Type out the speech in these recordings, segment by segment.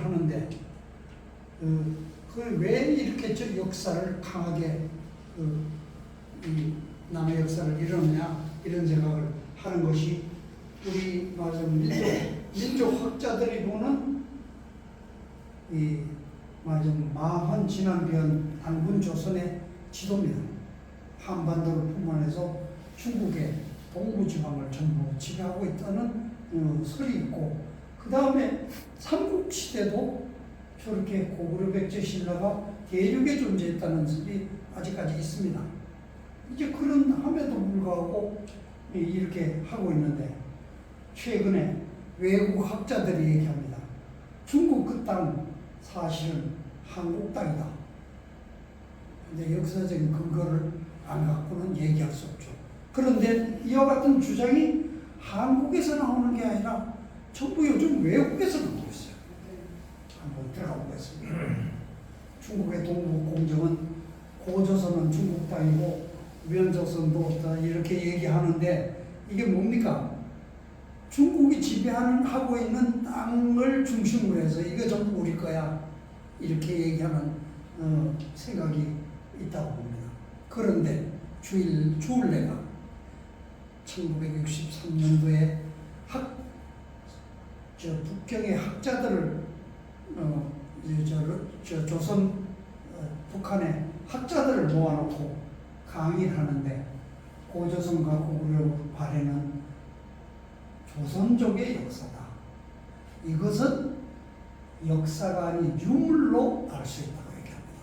얘기를 하는데 왜 이렇게 저 역사를 강하게 이 남의 역사를 이러느냐 이런 생각을 하는 것이 우리 말하자면 민족학자들이 보는 이 말하자면 마헌 진안변 단군 조선의 지도입니다. 한반도를 품어내서 중국의 동부지방을 전부 지배하고 있다는 설이 있고, 그 다음에 삼국시대도 저렇게 고구려 백제 신라가 대륙에 존재했다는 설이 아직까지 있습니다. 이제 그런 함에도 불구하고 이렇게 하고 있는데, 최근에 외국 학자들이 얘기합니다. 중국 그 땅 사실은 한국 땅이다. 근데 역사적인 근거를 안 갖고는 얘기할 수 없죠. 그런데 이와 같은 주장이 한국에서 나오는 게 아니라 전부 요즘 외국에서 나오고 있어요. 한번 들어가 보겠습니다. 중국의 동부 공정은 고조선은 중국 땅이고 위원조선도 없다 이렇게 얘기하는데, 이게 뭡니까? 중국이 하고 있는 땅을 중심으로 해서 이거 전부 우리 거야 이렇게 얘기하는 생각이 있다고 봅니다. 그런데 주울레가 1963년도에 북경의 학자들을 조선 북한의 학자들을 모아놓고 강의를 하는데, 고조선과 고구려 발해는 조선족의 역사다. 이것은 역사가 아닌 유물로 알 수 있다고 얘기합니다.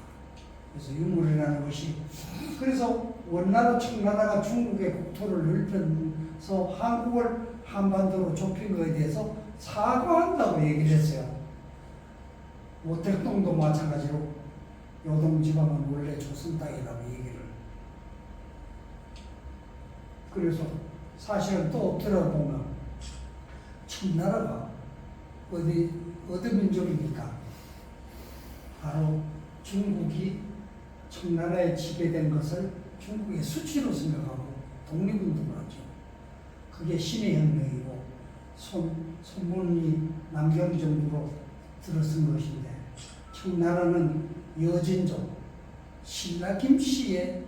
그래서 유물이라는 것이, 그래서 원나라 청나라가 중국의 국토를 넓혀서 한국을 한반도로 좁힌 것에 대해서 사과한다고 얘기를 했어요. 모택동도 마찬가지로 요동지방은 원래 조선 땅이라고 얘기를. 그래서 사실은 또 들어보면 청나라가 어디 민족입니까? 바로 중국이 청나라에 지배된 것을 중국의 수치로 생각하고 독립운동을 하죠. 그게 신의 혁명이고 손문이 남경정부로 들어선 것인데, 청나라는 여진족 신라 김씨의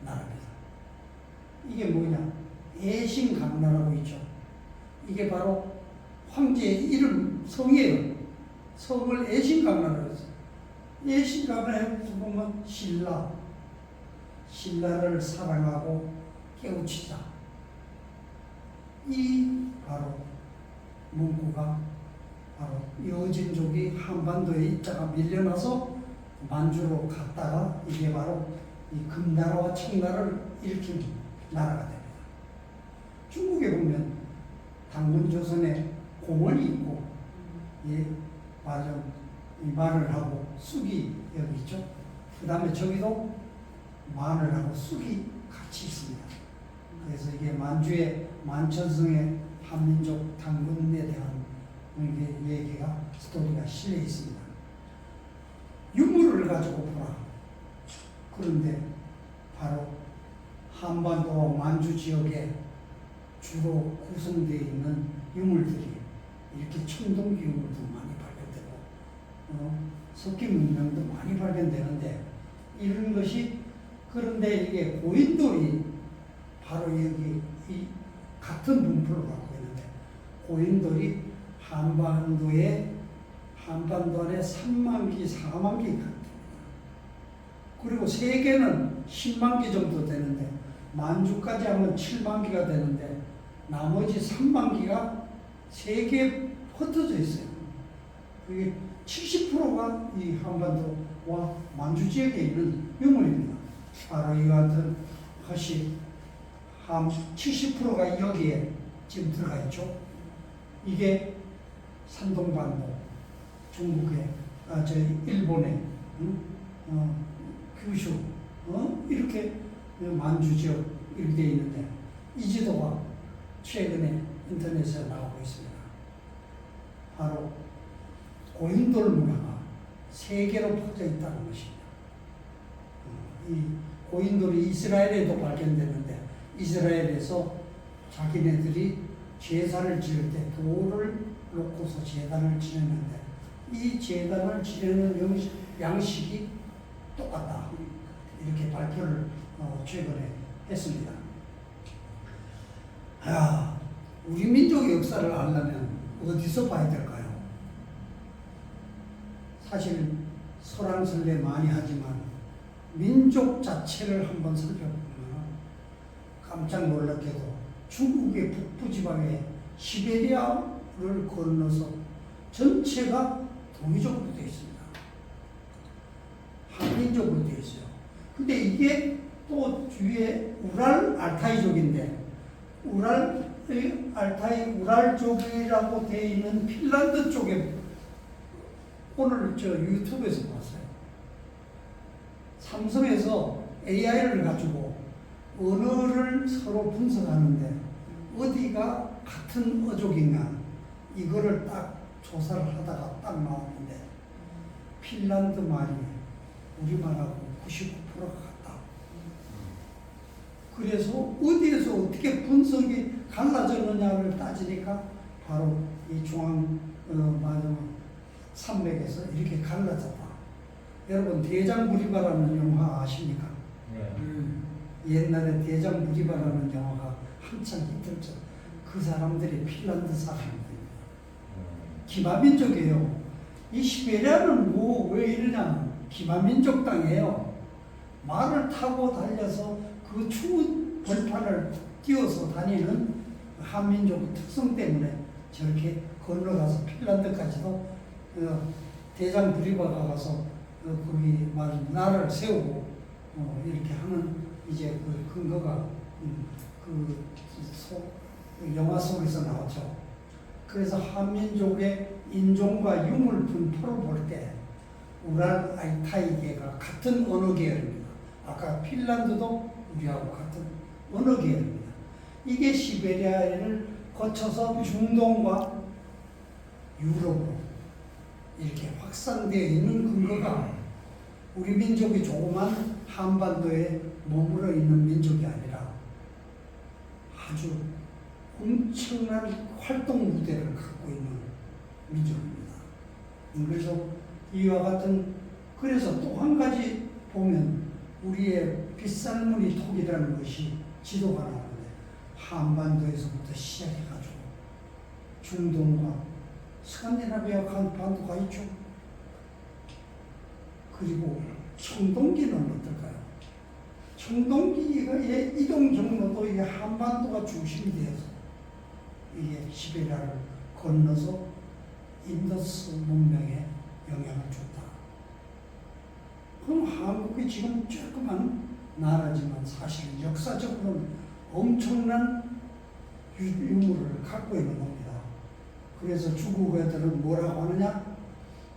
나라입니다. 이게 뭐냐? 애신강나라고 있죠. 이게 바로 황제의 이름, 성이에요. 성을 애신강나라고 했어요. 애신강나라에 보면 신라를 사랑하고 깨우치자. 이 바로 문구가 바로 여진족이 한반도에 있다가 밀려나서 만주로 갔다가 이게 바로 이 금나라와 청나라를 일으킨 나라가 됩니다. 중국에 보면 당군조선에 공원이 있고, 마늘하고 쑥이 여기 있죠. 그 다음에 저기도 마늘하고 쑥이 같이 있습니다. 그래서 이게 만주의 만천성의 한민족 당군에 대한 얘기가, 스토리가 실려 있습니다. 유물을 가지고 보라. 그런데 바로 한반도와 만주 지역에 주로 구성되어 있는 유물들이 이렇게 청동기 유물도 많이 발견되고 석기 문명도 많이 발견되는데, 이런 것이, 그런데 이게 고인돌이 바로 여기 이 같은 분포를 갖고 있는데, 고인돌이 한반도 안에 3만 기, 4만 기가 됩니다. 그리고 세계는 10만 기 정도 되는데, 만주까지 하면 7만 기가 되는데, 나머지 3만 기가 세계에 흩어져 있어요. 그게 70%가 이 한반도와 만주 지역에 있는 유물입니다. 바로 이 같은 것이 한 70%가 여기에 지금 들어가 있죠. 이게 산동반도, 중국의, 일본의, 규슈, 이렇게 만주 지역 이렇게 되어 있는데, 이 지도가 최근에 인터넷에 나오고 있습니다. 바로 고인돌 문화가 세계로 퍼져 있다는 것입니다. 이 고인돌이 이스라엘에도 발견되는데, 이스라엘에서 자기네들이 제사를 지을 때 돌을 놓고서 제단을 지냈는데, 이 재단을 지내는 양식이 똑같다. 이렇게 발표를 최근에 했습니다. 우리 민족의 역사를 알려면 어디서 봐야 될까요? 사실 설왕설래 많이 하지만 민족 자체를 한번 살펴보면 깜짝 놀랍게도 중국의 북부 지방에 시베리아를 건너서 전체가 동이족으로 되어 있습니다. 한민족으로 되어 있어요. 근데 이게 또 뒤에 우랄 알타이족인데 우랄족이라고 되어 있는 핀란드 쪽에 오늘 저 유튜브에서 봤어요. 삼성에서 AI를 가지고 언어를 서로 분석하는데 어디가 같은 어족인가 이거를 딱 조사를 하다가 딱 나왔는데 핀란드 말이 우리말하고 99%가 같다. 그래서 어디에서 어떻게 분석이 갈라졌느냐를 따지니까 바로 이 중앙 산맥에서 이렇게 갈라졌다. 여러분 대장무리바라는 영화 아십니까? 옛날에 대장무리바라는 영화가 한창 히트했죠. 그 사람들이 핀란드 사람들입니다. 기마민족이에요. 이 시베리아는 왜 이러냐? 기마민족 땅이에요. 말을 타고 달려서 그 추운 벌판을 뛰어서 다니는 한민족 특성 때문에 저렇게 건너가서 핀란드까지도 대장무리바가 가서 거기 나라를 세우고 이렇게 하는 이제 그 근거가 영화 속에서 나왔죠. 그래서 한민족의 인종과 유물 분포를 볼 때 우랄 알타이계가 같은 언어 계열입니다. 아까 핀란드도 우리하고 같은 언어 계열입니다. 이게 시베리아를 거쳐서 중동과 유럽으로 이렇게 확산되어 있는 근거가 우리 민족이 조그만 한반도에 머물러 있는 민족이 아니라 아주 엄청난 활동 무대를 갖고 있는 민족입니다. 그래서 이와 같은 그래서 또 한 가지 보면 우리의 빗살무늬 톡이라는 것이 지도가 나오는데 한반도에서부터 시작해가지고 중동과 스칸디나비아 반도가 있죠. 그리고 청동기는 어떨까요? 청동기의 이동 경로도 이게 한반도가 중심이 되어서 이게 시베리아를 건너서 인더스 문명에 영향을 줬다. 그럼 한국이 지금 조그만 나라지만 사실 역사적으로는 엄청난 유물을 갖고 있는 겁니다. 그래서 중국 애들은 뭐라고 하느냐?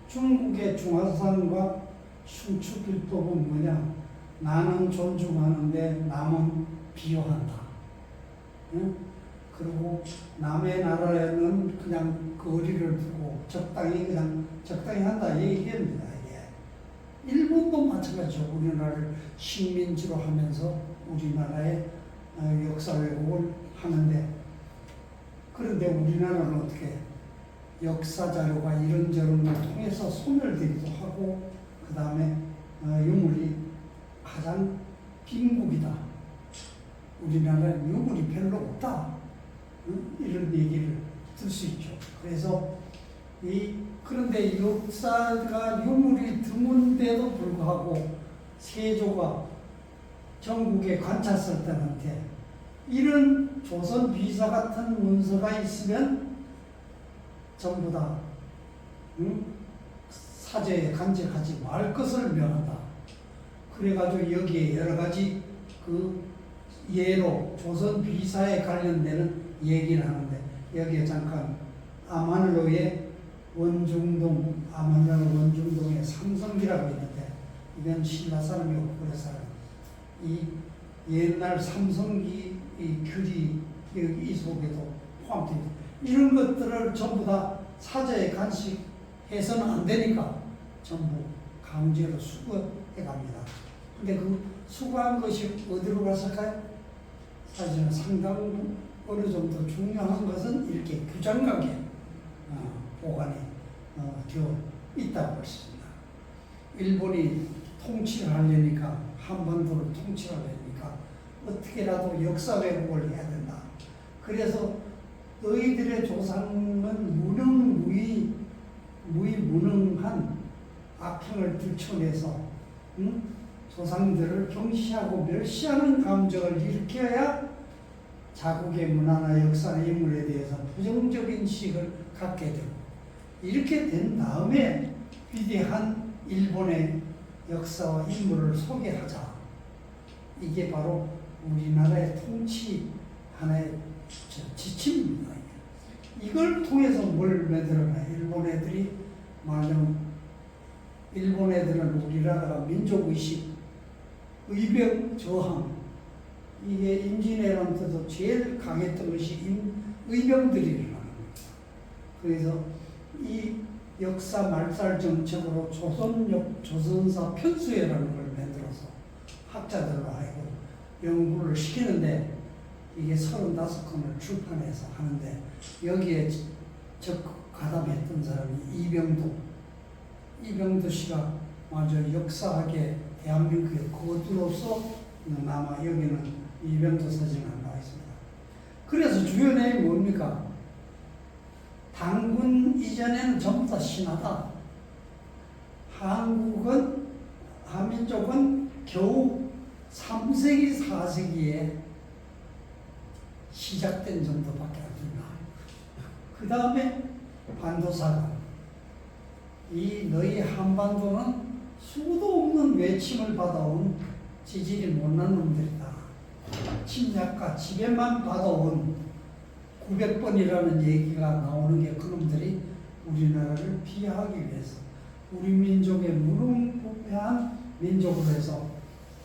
중국의 중화상과 숭추필법은 뭐냐? 나는 존중하는데 남은 비호한다. 응? 그리고 남의 나라에는 그냥 거리를 두고 적당히 한다 얘기합니다. 이게 일본도 마찬가지죠. 우리나라를 식민지로 하면서 우리나라의 역사 왜곡을 하는데 그런데 우리나라는 어떻게 역사 자료가 이런저런 걸 통해서 소멸되기도 하고 그 다음에 유물이 가장 빈국이다. 우리나라는 유물이 별로 없다. 이런 얘기를 들 수 있죠. 그래서 그런데 역사가 유물이 드문데도 불구하고 세조가 전국의 관찰설단한테 이런 조선 비사 같은 문서가 있으면 전부 다 사제에 간직하지 말 것을 명한다. 그래가지고 여기에 여러 가지 그 예로 조선 비사에 관련되는 얘기를 하는데 여기에 잠깐 아마늘로의 원중동에 삼성기라고 있는데 이건 신라 사람이고 고려 사람. 이 옛날 삼성기 이 글이 이 속에도 포함되어 있다. 이런 것들을 전부 다 사제에 간직해서는 안 되니까 전부 강제로 수거해 갑니다. 근데 그 수거한 것이 어디로 갔을까요? 사실은 상당 어느 정도 중요한 것은 이렇게 규장관계 보관이 되어 있다고 했습니다. 일본이 통치를 하려니까, 한반도를 통치를 하려니까 어떻게라도 역사 왜곡을 해야 된다. 그래서 너희들의 조상은 무능한 악행을 들춰내서 조상들을 경시하고 멸시하는 감정을 일으켜야 자국의 문화나 역사나 인물에 대해서 부정적인 식을 갖게 되고, 이렇게 된 다음에 위대한 일본의 역사와 인물을 소개하자. 이게 바로 우리나라의 통치 하나의 지침입니다. 이걸 통해서 뭘 만들어놔? 일본 애들이 말하자면, 일본 애들은 우리나라가 민족의식, 의병 저항, 이게 임진왜란때도 제일 강했던 것이 의병들이라는 겁니다. 그래서 이 역사 말살 정책으로 조선사 편수회라는 걸 만들어서 학자들로 하고 연구를 시키는데, 이게 35권을 출판해서 하는데, 여기에 적극 가담했던 사람이 이병도 씨가 아주 역사학의 대한민국의 거두로서 아마 여기는 이병도 사진이 안 나와 있습니다. 그래서 주요 내용이 뭡니까? 단군 이전에는 전부 다 신하다. 한민족은 겨우 3세기, 4세기에 시작된 정도밖에 안 된다. 그 다음에 반도사가, 너희 한반도는 수도 없는 외침을 받아온 지질이 못난 놈들이다. 침략과 지배만 받아온 900번이라는 얘기가 나오는 게 그놈들이 우리나라를 피하기 위해서, 우리 민족의 무능부패한 민족으로 해서,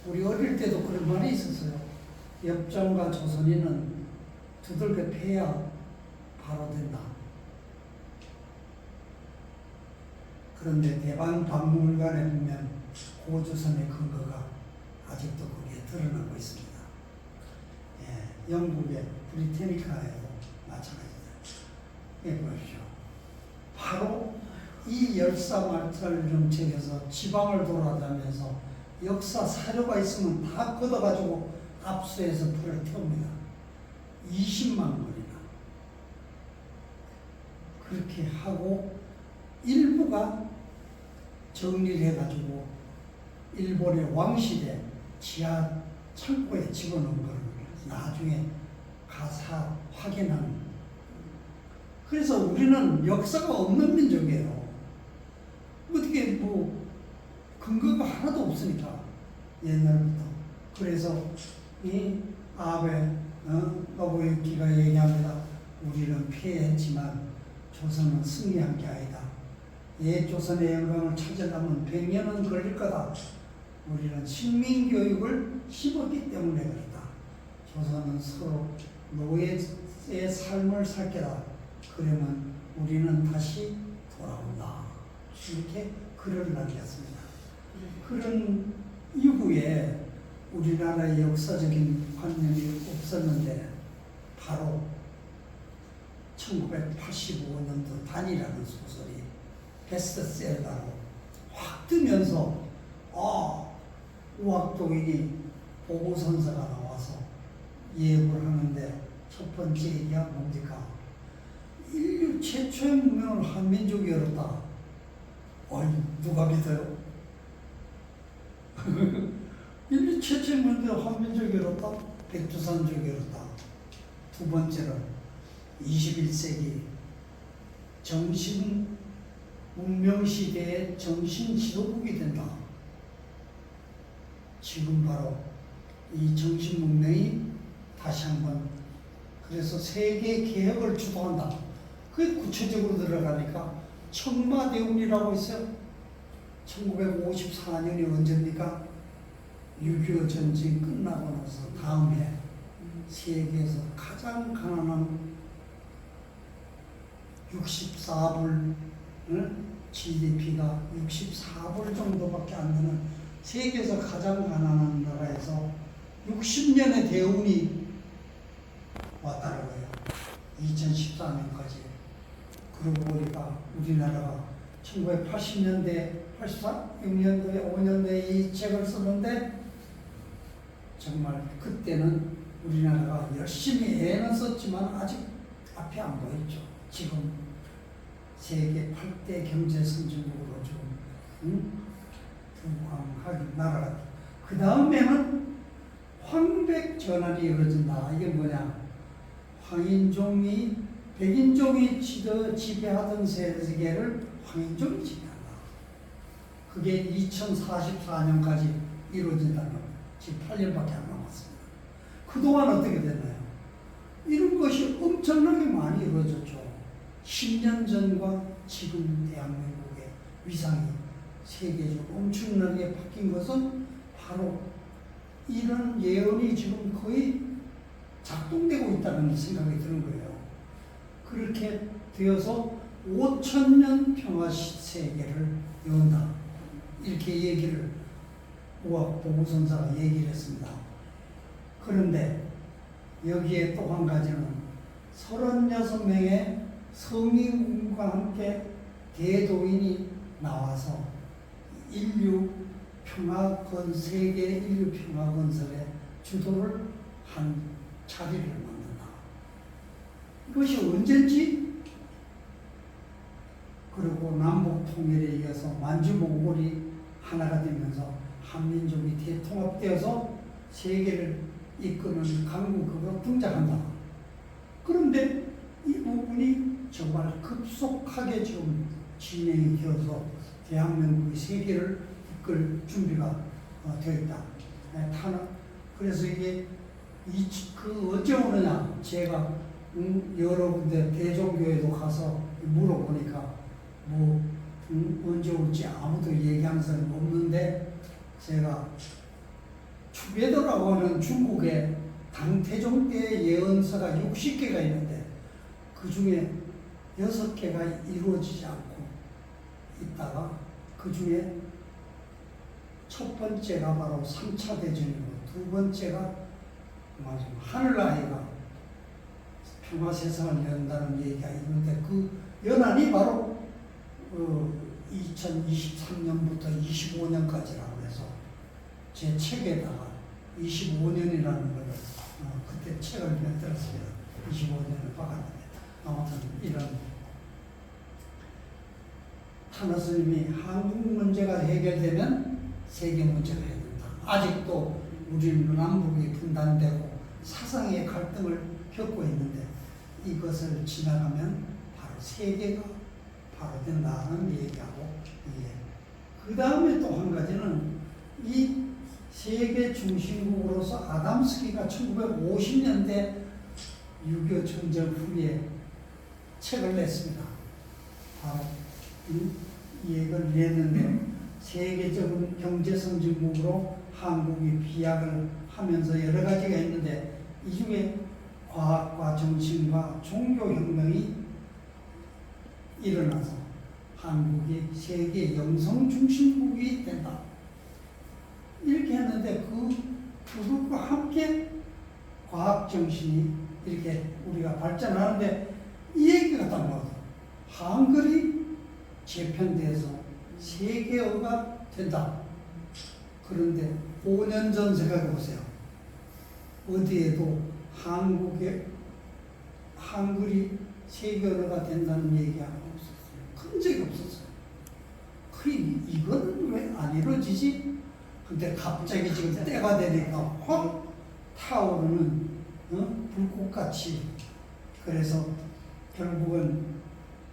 우리 어릴 때도 그런 말이 있었어요. 엽전과 조선인은 두들겨 패야 바로 된다. 그런데 대방박물관에 보면 고조선의 근거가 아직도 거기에 드러나고 있습니다. 예, 영국의 브리테니카에도 마찬가지다. 예, 보십시오. 바로 이 열사말살 정책에서 지방을 돌아다니면서 역사 사료가 있으면 다 걷어가지고 압수해서 불을 태웁니다. 20만 건이나. 그렇게 하고 일부가 정리를 해가지고 일본의 왕실의 지하 창고에 집어넣은 걸 나중에 가사 확인하는. 그래서 우리는 역사가 없는 민족이에요. 어떻게 근거가 하나도 없으니까, 옛날부터. 그래서 이 아베 노부유키가 얘기합니다. 우리는 패했지만 조선은 승리한 게 아니다. 옛 조선의 영광을 찾아가면 100년은 걸릴 거다. 우리는 식민교육을 씹었기 때문에 그렇다. 조선은 서로 노예의 삶을 살 게다. 그러면 우리는 다시 돌아온다. 이렇게 글을 남겼습니다. 그런 이후에 우리나라의 역사적인 관념이 없었는데, 바로 1985년도 단이라는 소설이 베스트셀러로 확 뜨면서, 우학도인이 보고선서가 나와서 예고를 하는데, 첫 번째 얘기가 뭡니까? 인류 최초의 문명을 한민족이 열었다. 누가 믿어요? 인류 최초의 문명을 한민족이 열었다? 백두산족이 열었다. 두 번째는 21세기 정신 문명 시대의 정신 지도국이 된다. 지금 바로 이 정신 문명이 다시 한번, 그래서 세계 개혁을 주도한다. 그게 구체적으로 들어가니까 청마대운이라고 있어요. 1954년이 언제입니까? 6.25 전쟁 끝나고 나서 다음에 세계에서 가장 가난한 64불, GDP가 64불 정도밖에 안 되는 세계에서 가장 가난한 나라에서 60년의 대운이 왔다는 거예요. 2014년까지. 그러고 보니까 우리나라가 1980년대, 86년도에 5년도에 이 책을 썼는데 정말 그때는 우리나라가 열심히 애는 썼지만 아직 앞이 안 보였죠. 지금 세계 8대 경제 선진국으로 좀 부강하게 나라가. 그 다음에는 황백 전환이 이루어진다. 이게 뭐냐? 황인종이 백인종이 지배하던 세계를 황인종이 지배한다. 그게 2044년까지 이루어진다는 겁니다. 지금 8년밖에 안 남았습니다. 그동안 어떻게 됐나요? 이런 것이 엄청나게 많이 이루어졌죠. 10년 전과 지금 대한민국의 위상이 세계적으로 엄청나게 바뀐 것은 바로 이런 예언이 지금 거의 작동되고 있다는 생각이 드는 거예요. 그렇게 되어서 5,000년 평화 세계를 연다. 이렇게 얘기를 우학 보고선사가 얘기를 했습니다. 그런데 여기에 또 한 가지는 36명의 성인과 함께 대도인이 나와서 세계 인류 평화 건설의 주도를 한 자리를 만든다. 이것이 언제인지, 그리고 남북 통일에 이어서 만주몽골이 하나가 되면서 한민족이 대통합되어서 세계를 이끄는 강국으로 등장한다. 그런데 이 부분이 정말 급속하게 지금 진행이 되어서 대한민국이 세계를 이끌 준비가 되어 있다. 그래서 이게 어째 오느냐? 제가 여러 군데 대종교에도 가서 물어보니까 언제 올지 아무도 얘기하는 사람이 없는데, 제가 추베더라고 하는 중국의 당태종 때 예언서가 60개가 있는데 그 중에 6개가 이루어지지 않고 있다가, 그 중에 첫 번째가 바로 3차 대전이고 두 번째가 하늘나라가 평화 세상을 연다는 얘기가 있는데, 그 연한이 바로 2023년부터 25년까지라고 해서 제 책에다가 25년이라는 걸 그때 책을 만들었습니다. 25년을 박았는데, 아무튼 이런 타나 스님이 한국 문제가 해결되면 세계 문제가 해결된다. 아직도 우리는 남북이 분단되고 사상의 갈등을 겪고 있는데 이것을 지나가면 바로 세계가 바로 된다는 얘기하고, 그 다음에 또 한 가지는 이 세계 중심국으로서 아담스키가 1950년대 6.25 전쟁 후에 책을 냈습니다. 바로 이 얘기를 냈는데, 세계적인 경제 선진국으로 한국이 비약을 하면서 여러 가지가 있는데, 이 중에 과학과 정신과 종교혁명이 일어나서 한국이 세계 영성 중심국이 된다. 이렇게 했는데, 그것과 함께 과학 정신이 이렇게 우리가 발전하는데, 이 얘기가 딱 나와서 한글이 재편돼서 세계어가 된다. 그런데 5년 전 생각해 보세요. 어디에도 한국의 한글이 세계어가 된다는 얘기가 없었어요. 큰 적이 없었어요. 이거는 왜 안 이루어지지? 근데 갑자기 지금 때가 되니까 확 타오르는 불꽃같이. 그래서 결국은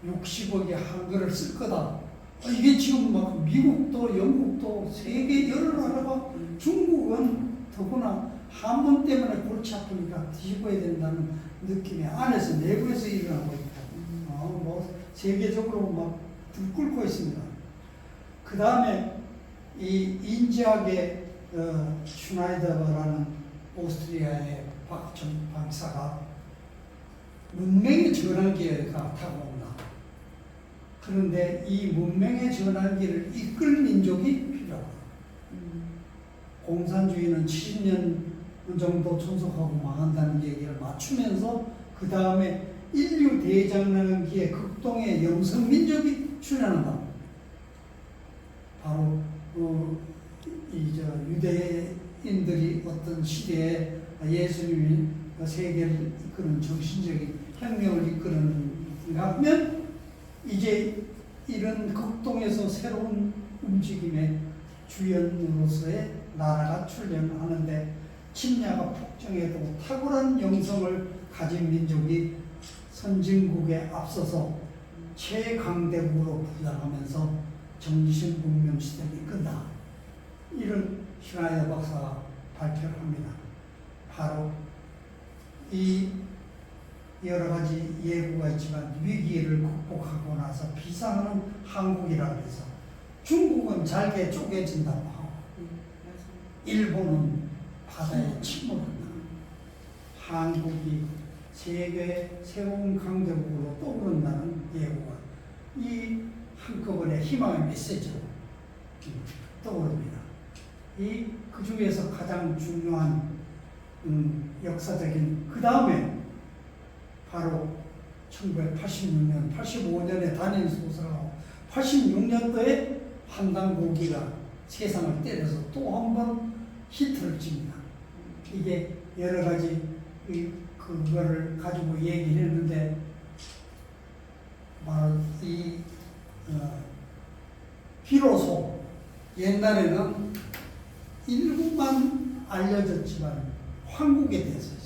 60억이 한글을 쓸 거다. 이게 지금 막 미국도 영국도 세계 여러 나라가, 중국은 더구나 한번 때문에 골치 아프니까 뒤집어야 된다는 느낌이 안에서 내부에서 일어나고 있다. 세계적으로 막 들끓고 있습니다. 그 다음에 이 인지학의 슈나이더라는 오스트리아의 박사가 문명의 전환기가 다가온다. 그런데 이 문명의 전환기를 이끌 민족이 필요하다. 공산주의는 70년 정도 존속하고 망한다는 얘기를 맞추면서, 그 다음에 인류 대장난기의 극동의 영성민족이 출현한다. 유대인들이 어떤 시대에 예수님이 세계를 이끄는 정신적인 혁명을 이끄는가 하면 이제 이런 극동에서 새로운 움직임의 주연으로서의 나라가 출현하는데 침략과 폭정에도 탁월한 영성을 가진 민족이 선진국에 앞서서 최강대국으로 부상하면서 정신 문명 시대를 이끈다. 이런 슈나이더 박사가 발표를 합니다. 바로 이 여러 가지 예고가 있지만 위기를 극복하고 나서 비상하는 한국이라고 해서 중국은 잘게 쪼개진다고 하고 일본은 바다에 침몰한다. 한국이 세계의 새로운 강대국으로 떠오른다는 예고가 이 한꺼번에 희망의 메시지로 떠오릅니다. 그 중에서 가장 중요한 역사적인 그 다음에 바로 1986년, 85년에 단일 소설하고 86년도에 한강고기가 세상을 때려서 또 한 번 히트를 칩니다. 이게 여러 가지 그거를 가지고 얘기를 했는데 바로 비로소 옛날에는 일부만 알려졌지만 한국에 대해서